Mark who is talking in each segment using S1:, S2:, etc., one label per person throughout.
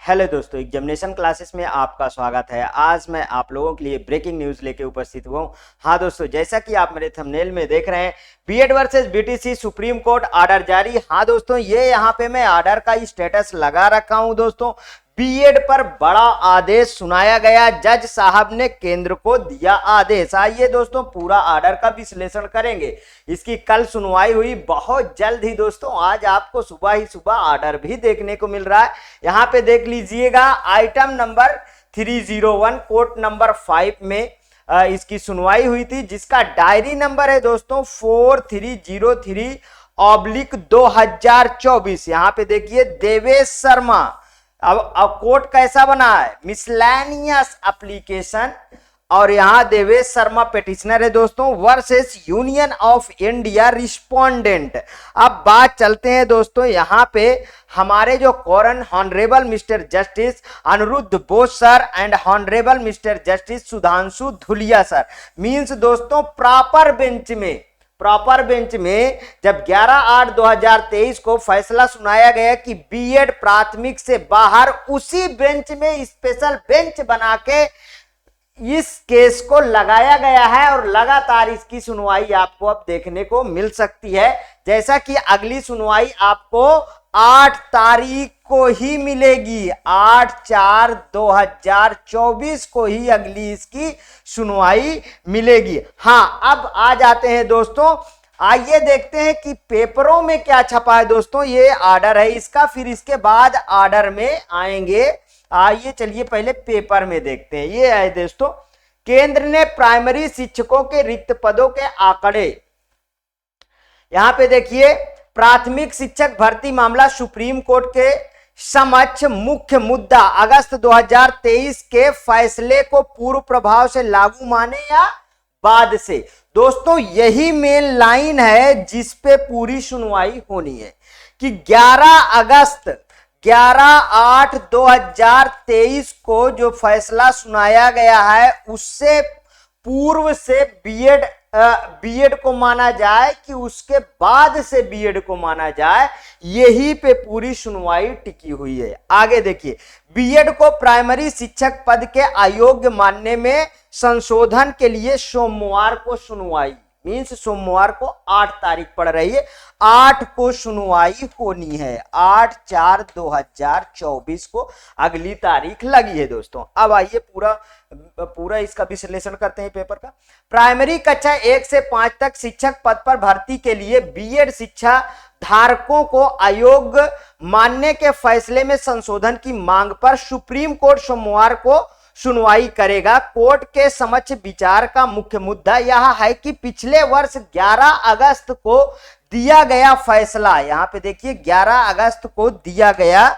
S1: Hello दोस्तों, examination classes में आपका स्वागत है। आज मैं आप लोगों के लिए ब्रेकिंग न्यूज लेके उपस्थित हुआ हूँ। हाँ दोस्तों, जैसा कि आप मेरे थंबनेल में देख रहे हैं, BEd versus BTC Supreme Court order जारी। हाँ दोस्तों, ये यहाँ पे मैं ऑर्डर का स्टेटस लगा रखा हूँ। दोस्तों, बीएड पर बड़ा आदेश सुनाया गया, जज साहब ने केंद्र को दिया आदेश। आइए दोस्तों, पूरा ऑर्डर का विश्लेषण करेंगे। इसकी कल सुनवाई हुई, बहुत जल्द ही दोस्तों आज आपको सुबह ही सुबह ऑर्डर भी देखने को मिल रहा है। यहाँ पे देख लीजिएगा, आइटम नंबर 301 कोर्ट नंबर 5 में इसकी सुनवाई हुई थी, जिसका डायरी नंबर है दोस्तों 4303/2024। यहाँ पे देखिए देवेश शर्मा। अब कोर्ट कैसा बना है, मिसलेनियस एप्लीकेशन, और यहां देवेश शर्मा पेटिशनर है दोस्तों, versus union of India respondent. अब बात चलते हैं दोस्तों, यहां पे हमारे जो coram honourable mister justice Aniruddha Bose sir and honourable mister justice Sudhanshu Dhulia sir, means दोस्तों प्रॉपर बेंच में जब 11/8/2023 को फैसला सुनाया गया कि बीएड प्राथमिक से बाहर, उसी बेंच में स्पेशल बेंच बना के इस केस को लगाया गया है और लगातार इसकी सुनवाई आपको अब देखने को मिल सकती है। जैसा कि अगली सुनवाई आपको 8 तारीख को ही मिलेगी, 8/4/2024 को ही अगली इसकी सुनवाई मिलेगी। हाँ, अब आ जाते हैं दोस्तों, आइए देखते हैं कि पेपरों में क्या छपा है। दोस्तों, ये ऑर्डर है इसका, फिर इसके बाद ऑर्डर में आएंगे। आइए चलिए पहले पेपर में देखते हैं। ये है दोस्तों, केंद्र ने प्राइमरी शिक्षकों के रिक्त पदों के आंकड़े। यहां पे देखिए, प्राथमिक शिक्षक भर्ती मामला सुप्रीम कोर्ट के समक्ष मुख्य मुद्दा, अगस्त 2023 के फैसले को पूर्व प्रभाव से लागू माने या बाद से। दोस्तों, यही मेन लाइन है जिस पे पूरी सुनवाई होनी है कि 11/8/2023 को जो फैसला सुनाया गया है, उससे पूर्व से बीएड को माना जाए कि उसके बाद से बीएड को माना जाए, यही पे पूरी सुनवाई टिकी हुई है। आगे देखिए, बीएड को प्राइमरी शिक्षक पद के अयोग्य मानने में संशोधन के लिए सोमवार को सुनवाई, मीन्स सोमवार को 8 तारीख पड़ रही है, 8 को सुनवाई होनी है, 8/4/2024 को अगली तारीख लगी है दोस्तों। अब आइए पूरा इसका विश्लेषण करते हैं पेपर का। प्राइमरी कक्षा 1 से 5 तक शिक्षक पद पर भर्ती के लिए बीएड शिक्षा धारकों को अयोग्य मानने के फैसले में संशोधन की मांग पर सुप्रीम कोर्ट सोमवार को सुनवाई करेगा। कोर्ट के समक्ष विचार का मुख्य मुद्दा यह है कि पिछले वर्ष 11 अगस्त को दिया गया फैसला, यहां पे देखिए 11 अगस्त को दिया गया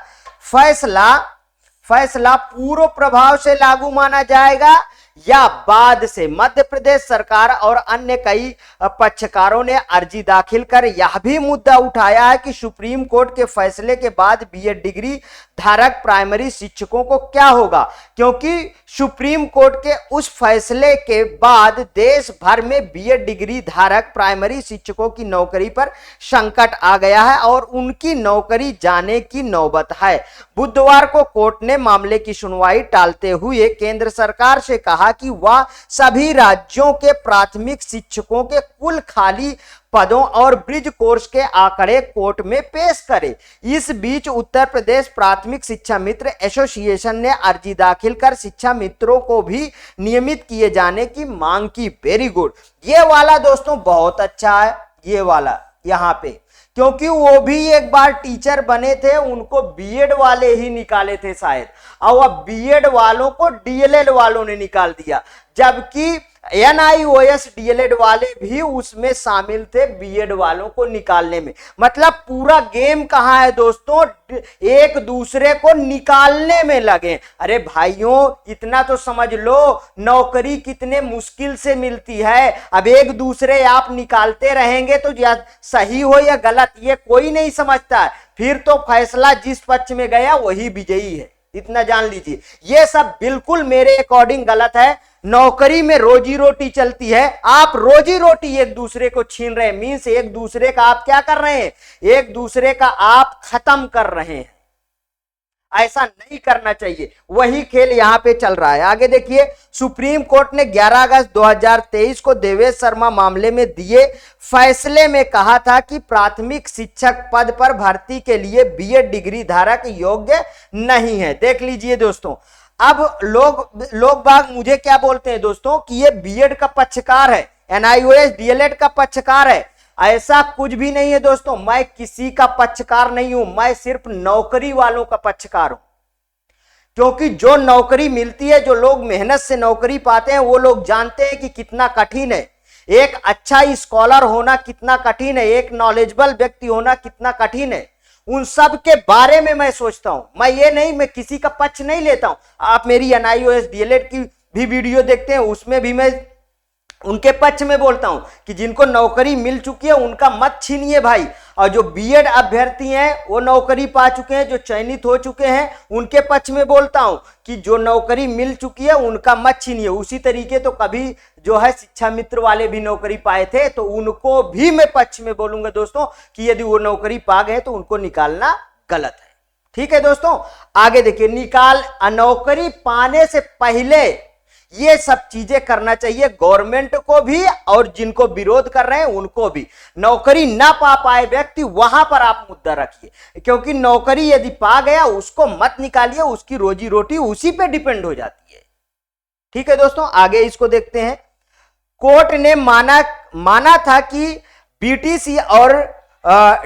S1: फैसला पूर्व प्रभाव से लागू माना जाएगा या बाद से। मध्य प्रदेश सरकार और अन्य कई पक्षकारों ने अर्जी दाखिल कर यह भी मुद्दा उठाया है कि सुप्रीम कोर्ट के फैसले के बाद बीएड डिग्री धारक प्राइमरी शिक्षकों को क्या होगा, क्योंकि सुप्रीम कोर्ट के उस फैसले के बाद देश भर में बीएड डिग्री धारक प्राइमरी शिक्षकों की नौकरी पर संकट आ गया है और उनकी नौकरी जाने की नौबत है। बुधवार को कोर्ट ने मामले की सुनवाई टालते हुए केंद्र सरकार से कहा कि वह सभी राज्यों के प्राथमिक शिक्षकों के कुल खाली पदों और ब्रिज कोर्स के आंकड़े कोर्ट में पेश करे। इस बीच उत्तर प्रदेश प्राथमिक शिक्षा मित्र एसोसिएशन ने अर्जी दाखिल कर शिक्षा मित्रों को भी नियमित किए जाने की मांग की। वेरी गुड, ये वाला दोस्तों बहुत अच्छा है, ये वाला यहाँ पे, क्योंकि वो भी एक बार टीचर बने थे, उनको बीएड वाले ही निकाले थे शायद, और अब बीएड वालों को डीएलएड वालों ने निकाल दिया, जबकि एनआईओएस डीएलएड वाले भी उसमें शामिल थे बीएड वालों को निकालने में। मतलब पूरा गेम कहां है दोस्तों, एक दूसरे को निकालने में लगे। अरे भाइयों, इतना तो समझ लो, नौकरी कितने मुश्किल से मिलती है। अब एक दूसरे आप निकालते रहेंगे तो या सही हो या गलत, ये कोई नहीं समझता है। फिर तो फैसला जिस पक्ष में गया वही विजयी है, इतना जान लीजिए। ये सब बिल्कुल मेरे अकॉर्डिंग गलत है। नौकरी में रोजी रोटी चलती है, आप रोजी रोटी एक दूसरे को छीन रहे हैं, मीन्स एक दूसरे का आप क्या कर रहे हैं, एक दूसरे का आप खत्म कर रहे हैं। ऐसा नहीं करना चाहिए। वही खेल यहां पे चल रहा है। आगे देखिए, सुप्रीम कोर्ट ने 11 अगस्त 2023 को देवेश शर्मा मामले में दिए फैसले में कहा था कि प्राथमिक शिक्षक पद पर भर्ती के लिए बीएड डिग्री धारक योग्य नहीं है। देख लीजिए दोस्तों, अब लोग बाग मुझे क्या बोलते हैं दोस्तों कि ये बीएड का पक्षकार है, एनआईओएस डीएलएड का पक्षकार है। ऐसा कुछ भी नहीं है दोस्तों, मैं किसी का पक्षकार नहीं हूं, मैं सिर्फ नौकरी वालों का पक्षकार हूं। क्योंकि जो नौकरी मिलती है, जो लोग मेहनत से नौकरी पाते हैं, वो लोग जानते हैं कि कितना कठिन है। एक अच्छा स्कॉलर होना कितना कठिन है, एक नॉलेजेबल व्यक्ति होना कितना कठिन है, उन सब के बारे में मैं सोचता हूं। मैं किसी का पक्ष नहीं लेता हूं। आप मेरी एनआईओएस डीएलएड की भी वीडियो देखते हैं, उसमें भी मैं उनके पक्ष में बोलता हूं कि जिनको नौकरी मिल चुकी है उनका मत छीनिए भाई, और जो बीएड अभ्यर्थी हैं वो नौकरी पा चुके हैं, जो चयनित हो चुके हैं, उनके पक्ष में बोलता हूं कि जो नौकरी मिल चुकी है उनका मत छीनिए। उसी तरीके तो कभी जो है शिक्षा मित्र वाले भी नौकरी पाए थे, तो उनको भी मैं पक्ष में बोलूंगा दोस्तों कि यदि वो नौकरी पा गए तो उनको निकालना गलत है। ठीक है दोस्तों, आगे देखिए, नौकरी पाने से पहले ये सब चीजें करना चाहिए गवर्नमेंट को भी, और जिनको विरोध कर रहे हैं उनको भी। नौकरी ना पा पाए व्यक्ति, वहां पर आप मुद्दा रखिए, क्योंकि नौकरी यदि पा गया उसको मत निकालिए, उसकी रोजी रोटी उसी पे डिपेंड हो जाती है। ठीक है दोस्तों, आगे इसको देखते हैं। कोर्ट ने माना था कि बीटीसी और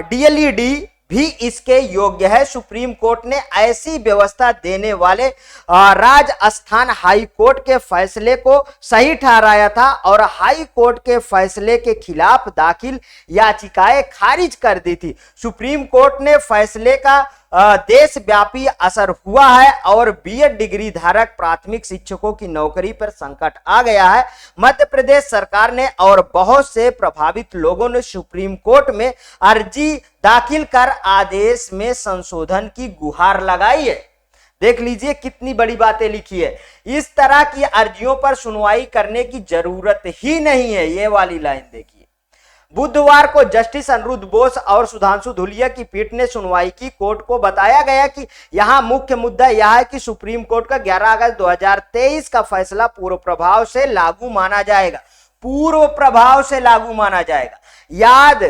S1: डीएलईडी भी इसके योग्य है। सुप्रीम कोर्ट ने ऐसी व्यवस्था देने वाले राजस्थान हाई कोर्ट के फैसले को सही ठहराया था और हाई कोर्ट के फैसले के खिलाफ दाखिल याचिकाएं खारिज कर दी थी। सुप्रीम कोर्ट ने फैसले का देशव्यापी असर हुआ है और बीएड डिग्री धारक प्राथमिक शिक्षकों की नौकरी पर संकट आ गया है। मध्य प्रदेश सरकार ने और बहुत से प्रभावित लोगों ने सुप्रीम कोर्ट में अर्जी दाखिल कर आदेश में संशोधन की गुहार लगाई है। देख लीजिए कितनी बड़ी बातें लिखी है। इस तरह की अर्जियों पर सुनवाई करने की जरूरत ही नहीं है। ये वाली लाइन देखिए। बुधवार को जस्टिस अनिरुद्ध बोस और सुधांशु धूलिया की पीठ ने सुनवाई की। कोर्ट को बताया गया कि यहां मुख्य मुद्दा यह है कि सुप्रीम कोर्ट का 11 अगस्त 2023 का फैसला पूर्व प्रभाव से लागू माना जाएगा। पूर्व प्रभाव से लागू माना जाएगा। याद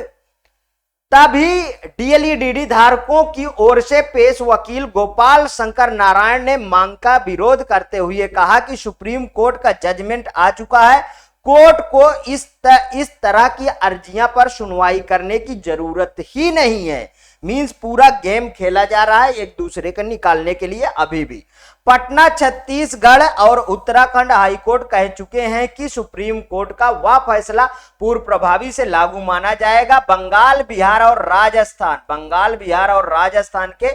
S1: तभी डीएलईडी धारकों की ओर से पेश वकील गोपाल शंकर नारायण ने मांग का विरोध करते हुए कहा कि सुप्रीम कोर्ट का जजमेंट आ चुका है, कोर्ट को इस तरह की अर्जियां पर सुनवाई करने की जरूरत ही नहीं है। मींस पूरा गेम खेला जा रहा है एक दूसरे को निकालने के लिए। अभी भी पटना, छत्तीसगढ़ और उत्तराखंड हाईकोर्ट कह चुके हैं कि सुप्रीम कोर्ट का वह फैसला पूर्व प्रभावी से लागू माना जाएगा। बंगाल, बिहार और राजस्थान के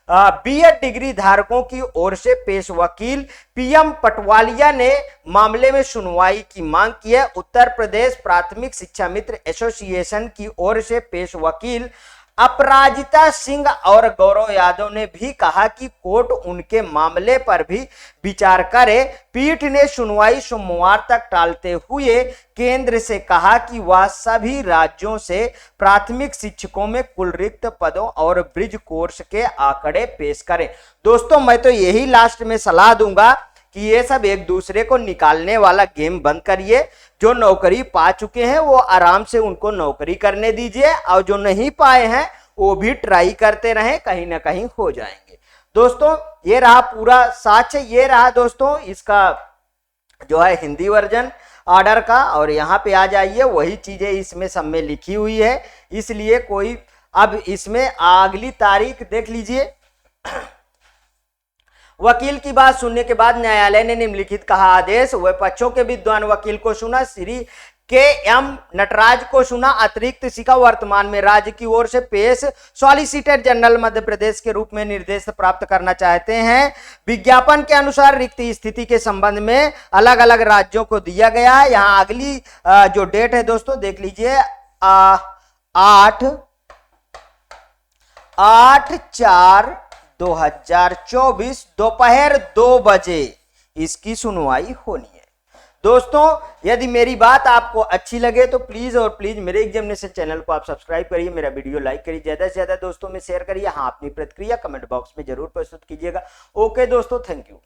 S1: बीएड डिग्री धारकों की ओर से पेश वकील पीएम पटवालिया ने मामले में सुनवाई की मांग की है। उत्तर प्रदेश प्राथमिक शिक्षा मित्र एसोसिएशन की ओर से पेश वकील अपराजिता सिंह और गौरव यादव ने भी कहा कि कोर्ट उनके मामले पर भी विचार करे। पीठ ने सुनवाई सोमवार तक टालते हुए केंद्र से कहा कि वह सभी राज्यों से प्राथमिक शिक्षकों में कुल रिक्त पदों और ब्रिज कोर्स के आंकड़े पेश करें। दोस्तों, मैं तो यही लास्ट में सलाह दूंगा कि ये सब एक दूसरे को निकालने वाला गेम बंद करिए। जो नौकरी पा चुके हैं वो आराम से उनको नौकरी करने दीजिए, और जो नहीं पाए हैं वो भी ट्राई करते रहें, कहीं ना कहीं हो जाएंगे। दोस्तों, ये रहा पूरा साक्ष्य। ये रहा दोस्तों इसका जो है हिंदी वर्जन ऑर्डर का, और यहाँ पे आ जाइए, वही चीजें इसमें सब में लिखी हुई है। इसलिए कोई अब इसमें अगली तारीख देख लीजिए। वकील की बात सुनने के बाद न्यायालय ने निम्नलिखित कहा आदेश। वह पक्षों के विद्वान वकील को सुना, श्री के.एम. नटराज को सुना। अतिरिक्त शिका वर्तमान में राज्य की ओर से पेश सॉलिसिटर जनरल मध्य प्रदेश के रूप में निर्देश प्राप्त करना चाहते हैं। विज्ञापन के अनुसार रिक्त स्थिति के संबंध में अलग अलग राज्यों को दिया गया है। यहाँ अगली जो डेट है दोस्तों देख लीजिए, 8/4/2024 दोपहर 2 बजे इसकी सुनवाई होनी है। दोस्तों यदि मेरी बात आपको अच्छी लगे तो प्लीज और प्लीज मेरे एग्जामिनेशन चैनल को आप सब्सक्राइब करिए, मेरा वीडियो लाइक करिए, ज्यादा से ज्यादा दोस्तों में शेयर करिए। हाँ, अपनी प्रतिक्रिया कमेंट बॉक्स में जरूर प्रस्तुत कीजिएगा। ओके दोस्तों, थैंक यू।